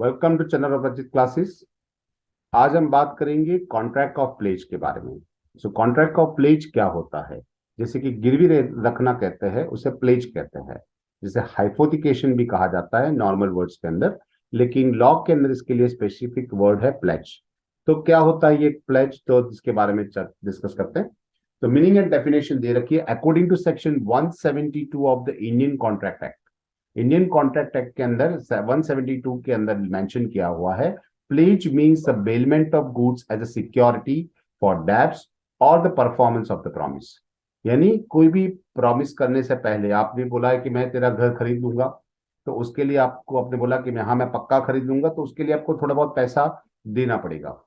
Welcome to channel of Ajit classes. आज हम बात करेंगे कॉन्ट्रैक्ट ऑफ प्लेज के बारे में। सो कॉन्ट्रैक्ट ऑफ प्लेज क्या होता है? जैसे कि गिरवी रखना कहते हैं, उसे प्लेज कहते हैं। जिसे हाइपोथिकेशन भी कहा जाता है नॉर्मल वर्ड्स के अंदर, लेकिन लॉ के अंदर इसके लिए स्पेसिफिक वर्ड है प्लेज। तो क्या होता है ये प्लेज, तो इसके बारे में डिस्कस करते हैं। तो मीनिंग एंड डेफिनेशन दे रखी है according to section 172 of the Indian contract act. Indian contract act के अंदर 172 के अंदर मेंशन किया हुआ है, pledge means the bailment of goods as a security for debts और the performance of the promise. यानी कोई भी प्रॉमिस करने से पहले आपने बोला है कि मैं तेरा घर खरीद लूंगा, तो उसके लिए आपको आपने बोला कि मैं पक्का खरीद लूंगा, तो उसके लिए आपको थोड़ा बहुत पैसा देना पड़ेगा।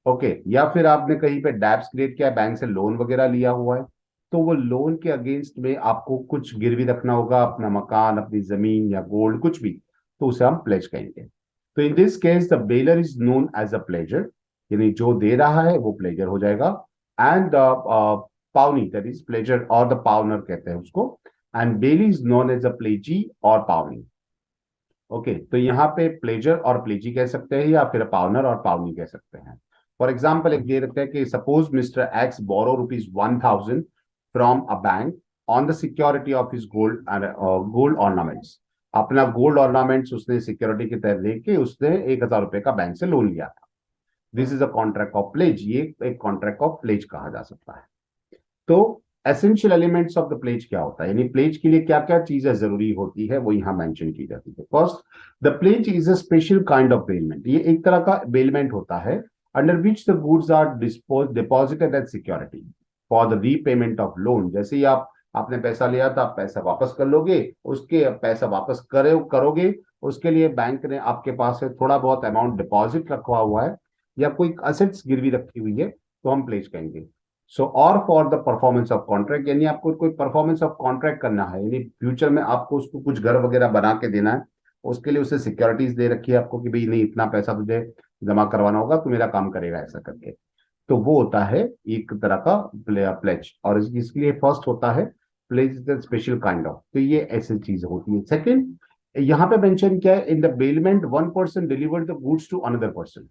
ओके, या फिर आपने कहीं पे डैप्स क्रिएट किया, बैंक से लोन वगैरह लिया हुआ है, तो वो लोन के अगेंस्ट में आपको कुछ गिरवी रखना होगा, अपना मकान, अपनी जमीन या गोल्ड, कुछ भी। तो उसे हम प्लेज कहेंगे। तो in this case the bailor is known as a pledger, यानी जो दे रहा है वो प्लेजर हो जाएगा। And pawnee, that is pledger और द पावनर कहते हैं उसको। And bailee is known as a pledgee और पावनी। ओके, तो यहाँ पे प्लेजर और प्लेजी कह सकते हैं, या फिर पावनर और पावनी कह सकते हैं। फॉर एग्जाम्पल एक दे रखते हैं कि suppose mister X borrow ₹1,000 from a bank on the security of his gold ornaments. अपना गोल्ड ऑर्नामेंट्स उसने सिक्योरिटी के तहत लेके उसने ₹1,000 का बैंक से लोन लिया था। This is a contract of pledge. ये एक कॉन्ट्रैक्ट ऑफ प्लेज कहा जा सकता है। तो essential elements of the pledge क्या होता है, यानी प्लेज के लिए क्या क्या चीजें जरूरी होती है, वो यहां मेंशन की जाती है। First, the pledge is a special kind of bailment. ये एक तरह का बेलमेंट होता है under which the goods are deposited as security for the repayment of loan. जैसे ही आपने पैसा लिया था, आप पैसा वापस कर लोगे, उसके पैसा वापस करोगे, उसके लिए बैंक ने आपके पास से थोड़ा बहुत अमाउंट डिपॉजिट रखवा हुआ है, या कोई असेट्स गिरवी रखी हुई है, तो हम प्लेज कहेंगे। सो और for the performance of contract, यानी आपको कोई परफॉर्मेंस ऑफ कॉन्ट्रैक्ट करना है, यानी फ्यूचर में आपको उसको कुछ घर वगैरह बना के देना है, उसके लिए उसे सिक्योरिटीज दे रखी है आपको कि भाई नहीं, इतना पैसा तुझे जमा करवाना होगा, तू मेरा काम करेगा ऐसा करके। तो वो होता है एक तरह का प्लेज। और इसके लिए फर्स्ट होता है pledge is the special kind of. तो ये ऐसी चीज होती है। सेकंड, यहाँ पे मेंशन क्या है, in the bailment one person delivered the goods to another person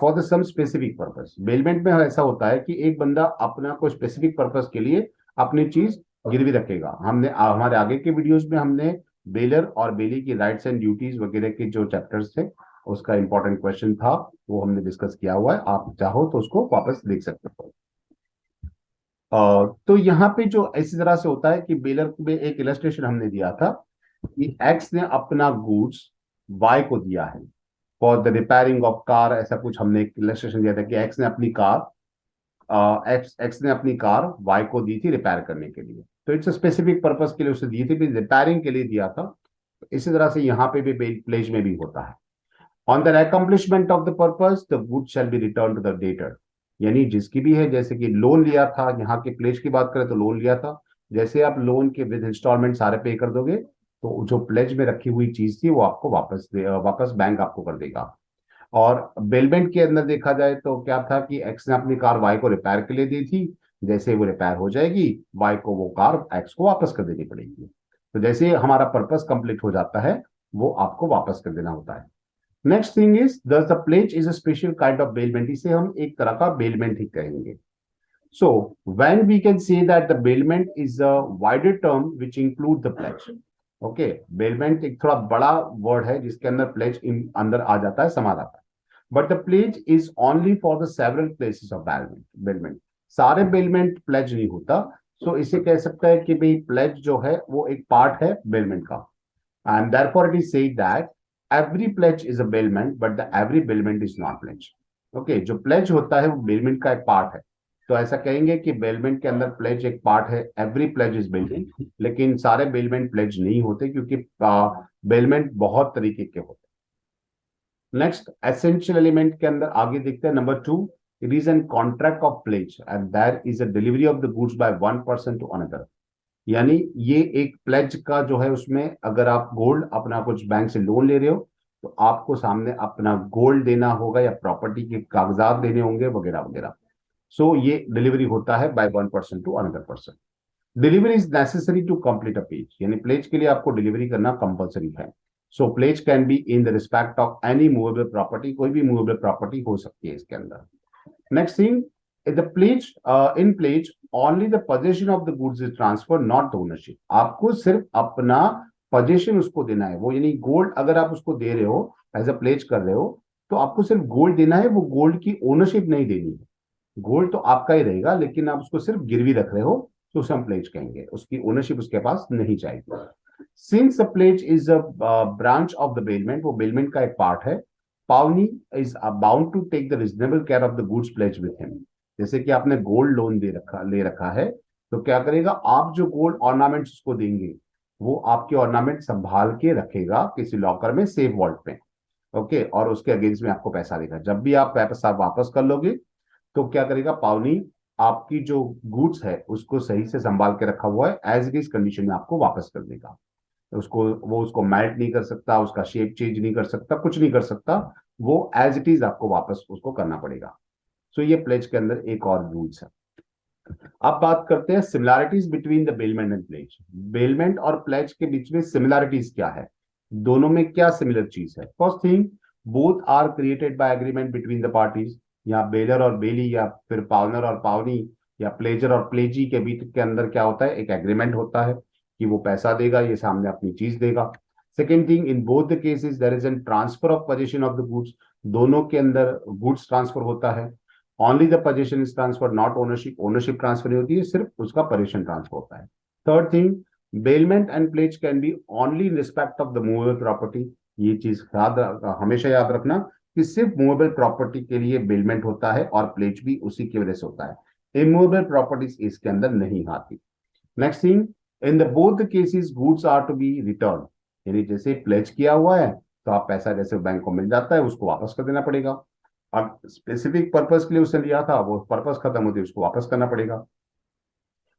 for the some specific purpose. Bailment में ऐसा होता है कि एक बंदा अपना कोई स्पेसिफिक पर्पस के लिए अपनी चीज गिरवी रखेगा। हमने हमारे आगे के वीडियोस में हमने बेलर और बेली की राइट्स एंड ड्यूटीज वगैरह के जो चैप्टर्स थे, उसका इंपॉर्टेंट क्वेश्चन था, वो हमने डिस्कस किया हुआ है। आप चाहो तो उसको वापस देख सकते हो। तो यहाँ पे जो इसी तरह से होता है कि बेलर में एक इलस्ट्रेशन हमने दिया था कि एक्स ने अपना गुड्स वाई को दिया है for the repairing of car. ऐसा कुछ हमने एक इलस्ट्रेशन दिया था कि एक्स ने अपनी कार वाई को दी थी रिपेयर करने के लिए। तो इट्स स्पेसिफिक पर्पस के लिए उसे दी थी, रिपेयरिंग के लिए दिया था। तो इसी तरह से यहाँ पे भी प्लेज में भी होता है। On the accomplishment of the purpose the good shall be return to the debtor. यानी जिसकी भी है, जैसे कि लोन लिया था, यहाँ के प्लेज की बात करें तो लोन लिया था, जैसे आप लोन के विद इंस्टॉलमेंट सारे पे कर दोगे, तो जो प्लेज में रखी हुई चीज थी वो आपको वापस बैंक आपको कर देगा। और बेलमेंट के अंदर देखा जाए तो क्या था कि एक्स ने अपनी कार वाई को रिपेयर के लिए दी थी। जैसे वो रिपेयर हो जाएगी, वाई को वो कार एक्स को वापस कर देनी पड़ेगी। तो जैसे हमारा पर्पस कंप्लीट हो जाता है, वो आपको वापस कर देना होता है। Next thing is the pledge is a special kind of bailment. इसे हम एक तरह का बेलमेंट ही कहेंगे। So when we can say that the bailment is a wider term which include the pledge. Okay, bailment एक थोड़ा बड़ा वर्ड है जिसके अंदर प्लेज अंदर आ जाता है, समा जाता है। But the pledge is only for the several places of bailment. सारे बेलमेंट प्लेज नहीं होता। सो इसे कह सकता है कि भाई प्लेज जो है वो एक पार्ट है बेलमेंट का। And therefore it is said that every pledge is a bailment, but the every bailment is not pledge. Okay, जो pledge होता है वो bailment का एक पार्ट है। तो ऐसा कहेंगे कि bailment के अंदर pledge एक पार्ट है, every pledge is bailment, लेकिन सारे bailment pledge नहीं होते, क्योंकि bailment बहुत तरीके के होते हैं। नेक्स्ट, एसेंशियल एलिमेंट के अंदर आगे देखते हैं number 2, it is an contract of pledge and that is a delivery of the goods by one person to another. यानी ये एक प्लेज का जो है, उसमें अगर आप गोल्ड अपना कुछ बैंक से लोन ले रहे हो, तो आपको सामने अपना गोल्ड देना होगा या प्रॉपर्टी के कागजात देने होंगे वगैरह वगैरह। सो ये डिलीवरी होता है by one person to another person. Delivery is necessary to complete a page, यानी प्लेज के लिए आपको डिलीवरी करना कंपलसरी है। So pledge can be in the respect of any movable property, कोई भी मूवेबल प्रॉपर्टी हो सकती है इसके अंदर। Next thing, the pledge, in pledge only the possession of the goods is transfer, not the ownership. आपको सिर्फ अपना पोजेशन उसको देना है, वो यानी गोल्ड अगर आप उसको दे रहे हो, एज अ प्लेज कर रहे हो, तो आपको सिर्फ गोल्ड देना है, वो गोल्ड की ओनरशिप नहीं देनी है। गोल्ड तो आपका ही रहेगा, लेकिन आप उसको सिर्फ गिरवी रख रहे हो, तो उसे हम प्लेज कहेंगे, उसकी ओनरशिप उसके पास नहीं जाएगी। Since a pledge is a branch of the bailment, वो बेलमेंट का एक पार्ट है, pawnee is bound to take the reasonable care of the goods pledge with him. जैसे कि आपने गोल्ड लोन ले रखा है, तो क्या करेगा, आप जो गोल्ड ऑर्नामेंट्स उसको देंगे, वो आपके ऑर्नामेंट संभाल के रखेगा किसी लॉकर में, सेफ वॉल्ट पे। ओके, और उसके अगेंस्ट में आपको पैसा देगा। जब भी आप पैसा वापस कर लोगे, तो क्या करेगा पावनी, आपकी जो गुड्स है उसको सही से संभाल के रखा हुआ है, एज इट इज कंडीशन में आपको वापस कर देगा। उसको वो उसको मेल्ट नहीं कर सकता, उसका शेप चेंज नहीं कर सकता, कुछ नहीं कर सकता, वो एज इट इज आपको वापस उसको करना पड़ेगा। सो ये प्लेज के अंदर एक और रूल्स है। अब बात करते हैं similarities between the bailment and pledge. Bailment और प्लेज के बीच में सिमिलैरिटीज क्या है, दोनों में क्या सिमिलर चीज है? First thing, both are created by agreement between the parties. या बेलर और बेली, या फिर पावनर और पावनी, या प्लेजर और प्लेजी के बीच के अंदर क्या होता है, एक एग्रीमेंट होता है कि वो पैसा देगा, ये सामने अपनी चीज देगा। Second thing, in both the cases there is an transfer of position of the goods. दोनों के अंदर गुड्स ट्रांसफर होता है। Only the position is transfer, not ownership. Ownership transfer नहीं होती है, सिर्फ उसका पोजीशन ट्रांसफर होता है। Third thing, bailment and pledge can be only in respect of the movable property. ये चीज हमेशा याद रखना कि सिर्फ मूवेबल प्रॉपर्टी के लिए बेलमेंट होता है, और प्लेज भी उसी की वजह से होता है। इमूवेबल प्रॉपर्टीज इसके अंदर नहीं आती। Next thing, in the both the cases goods are to be return. यानी जैसे प्लेज किया हुआ है, तो आप पैसा जैसे बैंक को मिल जाता है, उसको वापस कर देना पड़ेगा। अब स्पेसिफिक पर्पस के लिए उसने लिया था, वो पर्पस खत्म होती है, उसको वापस करना पड़ेगा।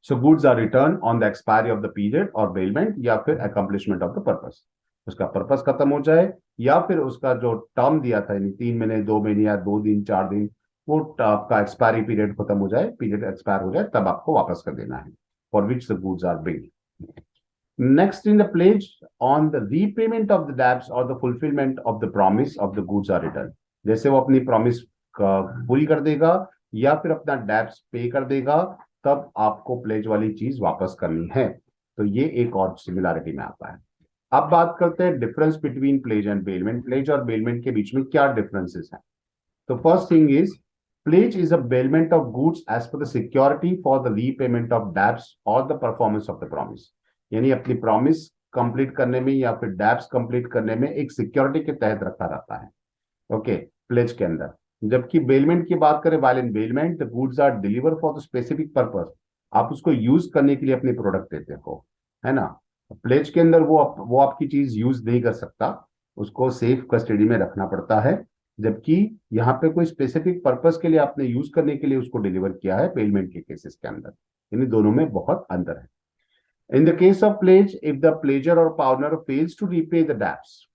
So goods are return on the expiry of the period और बेलमेंट, या फिर अकम्प्लिशमेंट ऑफ द पर्पस। उसका पर्पस खत्म हो जाए, या फिर उसका जो टर्म दिया था, यानी 3 महीने, 2 महीने, या 2 दिन, 4 दिन, वो आपका एक्सपायरी पीरियड खत्म हो जाए, पीरियड एक्सपायर हो जाए, तब आपको वापस कर देना है, for which the goods are build. Next, in the pledge, on the repayment of the debts or the fulfillment of the promise of the goods are returned। जैसे वो अपनी प्रॉमिस पूरी कर देगा, या फिर अपना डेब्ट्स पे कर देगा, तब आपको प्लेज वाली चीज वापस करनी है। तो ये एक और सिमिलैरिटी में आता है। अब बात करते हैं difference between pledge and bailment. Pledge और बेलमेंट के बीच में क्या डिफरेंसेस हैं? तो first thing is, pledge is a bailment of goods as per the security for the repayment of debts और the performance of the promise. यानी अपनी प्रॉमिस कंप्लीट करने में, या फिर डेब्ट्स कंप्लीट करने में, एक सिक्योरिटी के तहत रखा रहता है, ओके, प्लेज के अंदर। जबकि बेलमेंट की बात करें, while in bailment the goods are deliver for the specific purpose. आप उसको यूज करने के लिए अपनी प्रोडक्ट देते हो, है ना। प्लेज के अंदर वो आपकी चीज यूज नहीं कर सकता, उसको सेफ कस्टडी में रखना पड़ता है। जबकि यहाँ पे कोई स्पेसिफिक पर्पस के लिए आपने यूज करने के लिए उसको डिलीवर किया है, पेमेंट के केसेस के अंदर। इन दोनों में बहुत अंतर है। In the case of pledge, if the pledger और partner fails to repay the debts,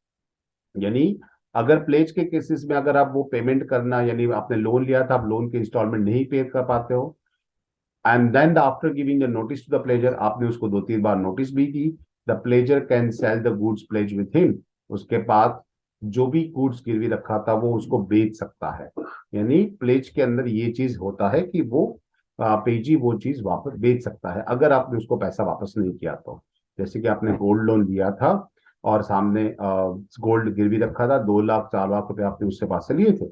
यानी अगर प्लेज के केसेस में अगर आप वो पेमेंट करना, यानी आपने लोन लिया था, आप लोन के इंस्टॉलमेंट नहीं पे कर पाते हो, and then after giving the notice to the pledger, आपने उसको 2-3 बार नोटिस भी दी, the pledger can sell the goods pledge with him. उसके बाद जो भी गुड्स गिरवी रखा था, वो उसको बेच सकता है। यानी प्लेज के अंदर ये चीज होता है कि वो पेजी वो चीज वापस बेच सकता है, अगर आपने उसको पैसा वापस नहीं किया तो। जैसे कि आपने गोल्ड लोन लिया था, और सामने गोल्ड गिरवी रखा था, 2 लाख 4 लाख रुपए आपने उससे पास से लिए थे,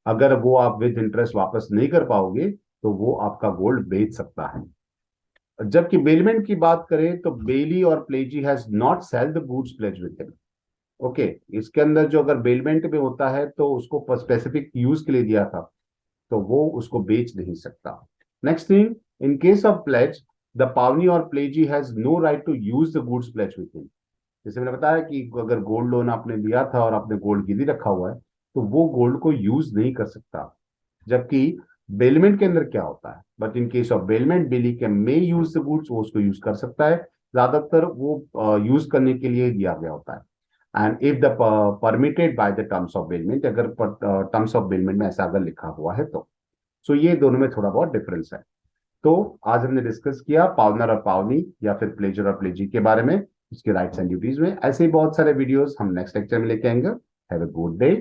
अगर वो आप विद इंटरेस्ट वापस नहीं कर पाओगे, तो वो आपका गोल्ड बेच सकता है। जबकि बेलमेंट की बात करें, तो बेली और pledgee has not sell the goods pledge with him. Okay, इसके अंदर जो अगर बेलमेंट में होता है, तो उसको स्पेसिफिक यूज के लिए दिया था, तो वो उसको बेच नहीं सकता। Next thing, in case of pledge, the pawnee और pledgee has no right to use the goods pledge with him. जैसे मैंने बताया कि अगर गोल्ड लोन आपने लिया था और आपने गोल्ड गिरवी रखा हुआ है, तो वो गोल्ड को यूज नहीं कर सकता। जबकि बेलमेंट के अंदर क्या होता है, but in case of bailment, bailee can may use the goods, वो उसको यूज कर सकता है। ज्यादातर वो यूज करने के लिए दिया गया होता है। And if the permitted by the terms of bailment, अगर टर्म्स ऑफ बेलमेंट में ऐसा अगर लिखा हुआ है तो। सो ये दोनों में थोड़ा बहुत डिफरेंस है। तो आज हमने डिस्कस किया पावनर और पावनी, या फिर प्लेजर और प्लेजी के बारे में, उसके राइट्स एंड ड्यूटीज में। ऐसे ही बहुत सारे वीडियोस हम नेक्स्ट लेक्चर में लेके आएंगे। Have a good day.